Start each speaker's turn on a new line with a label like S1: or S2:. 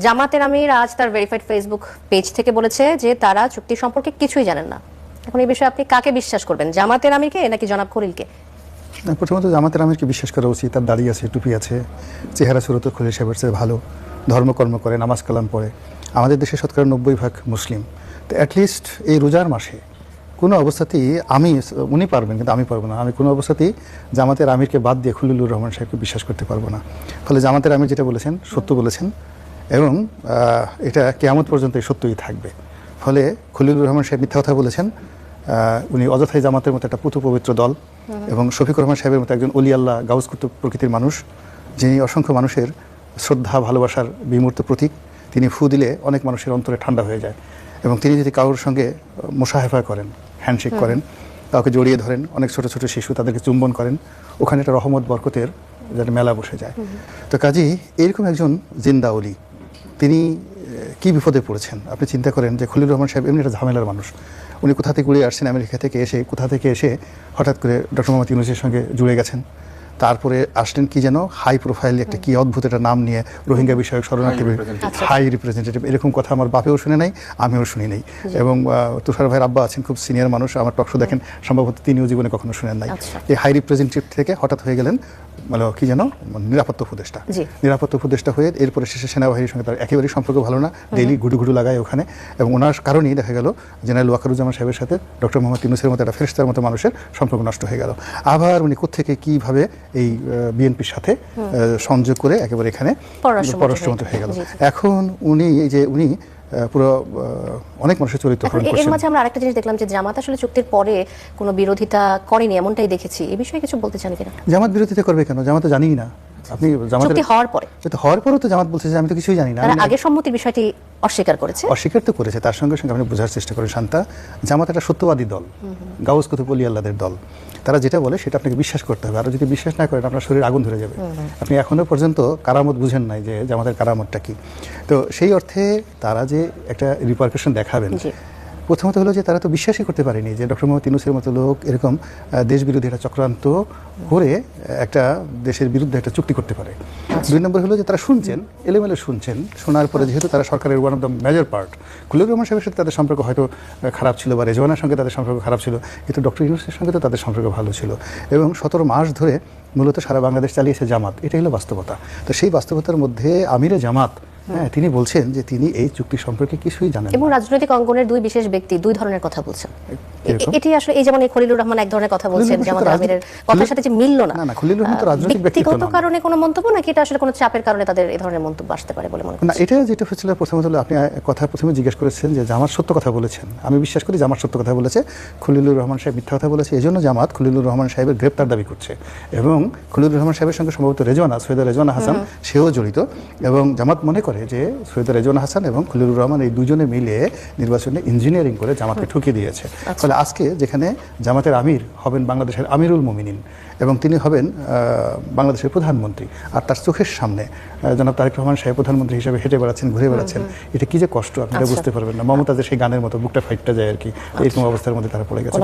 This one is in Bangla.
S1: জামাতের আমির আজ তার ভেরিফাইড ফেসবুক পেজ থেকে বলেছে যে তারা চুক্তি সম্পর্কে কিছুই জানেন না। এখন এই বিষয়ে আপনি কাকে বিশ্বাস করবেন, জামাতের আমিরকে নাকি জনাব খলিলকে?
S2: প্রথমত জামাতের আমিরকে বিশ্বাস করা উচিত। তার দাড়ি আছে, টুপি আছে, চেহারা সুরত খলিল সাহেবের চেয়ে ভালো, ধর্মকর্ম করে, নামাজ কালাম পড়ে। আমাদের দেশে শতকরা 90% মুসলিম। তো অ্যাটলিস্ট এই রোজার মাসে কোনো অবস্থাতেই উনি পারবেন কিন্তু আমি পারবো না। আমি কোনো অবস্থাতেই জামাতের আমিরকে বাদ দিয়ে খলিলুর রহমান সাহেবকে বিশ্বাস করতে পারবো না। ফলে জামাতের আমির যেটা বলেছেন সত্য বলেছেন এবং এটা কিয়ামত পর্যন্ত সত্যই থাকবে। ফলে খলিলুর রহমান সাহেব মিথ্যা কথা বলেছেন। উনি অযথাই জামাতের মতো একটা পুতু পবিত্র দল এবং শফিকুর রহমান সাহেবের মতো একজন অলি আল্লাহ গাউস কুতুব প্রকৃতির মানুষ, যিনি অসংখ্য মানুষের শ্রদ্ধা ভালোবাসার বিমূর্ত প্রতীক। তিনি ফু দিলে অনেক মানুষের অন্তরে ঠান্ডা হয়ে যায় এবং তিনি যদি কারোর সঙ্গে মোশাহেফা করেন, হ্যান্ডশেক করেন, কাউকে জড়িয়ে ধরেন, অনেক ছোট ছোট শিশু তাদেরকে চুম্বন করেন, ওখানে একটা রহমত বরকতের যেন মেলা বসে যায়। তো কাজেই এরকম একজন জিন্দা অলি, তিনি কি বিপদে পড়েছেন আপনি চিন্তা করেন। যে খলিলুর রহমান সাহেব এমনি একটা ঝামেলার মানুষ। উনি কোথা থেকে উড়ে আসছেন, আমেরিকা থেকে এসে কোথা থেকে এসে হঠাৎ করে ডক্টর মোহাম্মদ ইউনূসের সঙ্গে জুড়ে গেছেন। তারপরে আসলেন কি যেন হাই প্রোফাইল একটা কি অদ্ভুত একটা নাম নিয়ে, রোহিঙ্গা বিষয়ক শরণার্থী হাই রিপ্রেজেন্টেটিভ। এরকম কথা আমার বাপেও শুনে নাই, আমিও শুনি নাই। এবং তুষার ভাইয়ের আব্বা আছেন, খুব সিনিয়র মানুষ, আমার টকশো দেখেন, সম্ভবত তিনিও জীবনে কখনো শুনেন নাই। এই হাই রিপ্রেজেন্টেটিভ থেকে হঠাৎ হয়ে গেলেন মানে কি যেন নিরাপত্তা উপদেষ্টা। নিরাপত্তা উপদেষ্টা হয়ে এরপরে শেষে সেনাবাহিনীর সঙ্গে তার একেবারেই সম্পর্ক ভালো না, ডেইলি ঘুটু লাগায় ওখানে। এবং ওনার কারণেই দেখা গেল জেনারেল ওয়াকারুজ্জামান সাহেবের সাথে ডক্টর মোহাম্মদ ইউনূসের মতো একটা ফেরেশতার মতো মানুষের সম্পর্ক নষ্ট হয়ে গেল। আবার উনি কোত্থেকে কীভাবে এই বিএনপির সাথে সংযোগ করে একেবারে এখানে পররাষ্ট্রমন্ত্রী হয়ে গেল। এখন উনি এই যে উনি পুরো অনেক মানুষের চরিত্র হরণ করছেন।
S1: এর মাঝে আমরা আরেকটা জিনিস দেখলাম যে জামাত আসলে চুক্তির পরে কোনো বিরোধিতা করেনি, এমনটাই দেখেছি। এই বিষয়ে কিছু বলতে চান কিনা?
S2: জামাত বিরোধিতা করবে কেন? জামাত তো জানিই না। আপনি
S1: চুক্তি হওয়ার পরেও
S2: তো জামাত বলছে যে আমি তো কিছুই জানি না।
S1: আগে সম্মতির বিষয়টি অস্বীকার তো করেছে।
S2: তার সঙ্গে সঙ্গে আপনি বোঝার চেষ্টা করেন শান্তা, জামাত একটা সত্যবাদী দল, গাউস কুতুব ওলি আল্লাহদের দল। তারা যেটা বলে সেটা আপনাকে বিশ্বাস করতে হবে। আর যদি বিশ্বাস না করেন আপনার শরীর আগুন ধরে যাবে। আপনি এখনো পর্যন্ত কারামত বুঝেন নাই যে জামাতের কারামতটা কি। তো সেই অর্থে তারা যে একটা রিপারকাশন দেখাবেন, প্রথমত হলো যে তারা তো বিশ্বাসই করতে পারেনি যে ডক্টর মোহাম্মদ ইউনূসের মতো লোক এরকম দেশ বিরোধী একটা চক্রান্ত করে একটা দেশের বিরুদ্ধে একটা চুক্তি করতে পারে। দুই নম্বর হলো যে তারা শুনছেন, এলোমেলো শুনছেন। শোনার পরে যেহেতু তারা সরকারের one of the major part, Khalilur Rahman সাহেবের সাথে তাদের সম্পর্ক হয়তো খারাপ ছিল বা রেজওয়ানার সঙ্গে তাদের সম্পর্ক খারাপ ছিল, কিন্তু ডক্টর ইউনূসের সঙ্গে তো তাদের সম্পর্ক ভালো ছিল। এবং 17 মাস ধরে মূলত সারা বাংলাদেশ চালিয়েছে জামাত। এটাই হলো বাস্তবতা। তো সেই বাস্তবতার মধ্যে আমিরে জামাত তিনি বলছেন যে তিনি এই চুক্তি সম্পর্কে কিছুই জানেন না।
S1: এবং রাজনৈতিক অঙ্গনের দুই বিশেষ ব্যক্তি দুই ধরনের কথা বলছেন। এটি আসলে এই যেমন খলিলুর রহমান এক ধরনের কথা বলছেন, জামাত আমিরের কথার সাথে যে মিলল না।
S2: না, খলিলুর রহমান তো রাজনৈতিক ব্যক্তিত্ব না।
S1: ব্যক্তিগত কারণে কোনো মন্তব্য নাকি এটা আসলে কোনো চাপের কারণে তাদের এই ধরনের মন্তব্য আসতে পারে বলে মনে করেন?
S2: না, এটা যেটা হচ্ছিল প্রথমত হলো আপনি কথা প্রথমে জিজ্ঞেস করেছেন যে জামাত সত্য কথা বলেছেন। আমি বিশ্বাস করি জামাত সত্য কথা বলেছে, খলিলুর রহমান সাহেব মিথ্যা কথা বলেছে। এজন্য জামাত খলিলুর রহমান সাহেবের গ্রেপ্তার দাবি করছে। এবং খলিলুর রহমান সাহেবের সঙ্গে সম্ভবত সৈয়দা রেজওয়ানা হাসান সেও জড়িত। এবং জামাত মনে করে যে সৈয়দা রেজওয়ানা হাসান এবং খলিলুর রহমান এই দুজনে মিলে নির্বাচনে ইঞ্জিনিয়ারিং করে জামাতকে ঠকিয়ে দিয়েছে। ফলে আজকে যেখানে জামাতের আমির হবেন বাংলাদেশের আমিরুল মুমিনিন এবং তিনি হবেন বাংলাদেশের প্রধানমন্ত্রী, আর তার চোখের সামনে জনাব তারেক রহমান সাহেব প্রধানমন্ত্রী হিসেবে হেঁটে বেড়াচ্ছেন, ঘুরে বেড়াচ্ছেন, এটা কি যে কষ্ট আপনারা বুঝতে পারবেন না। মমতাজের সেই গানের মতো বুকটা ফাইটটা যায় আর কি, এরকম অবস্থার মধ্যে তারা পড়ে গেছে।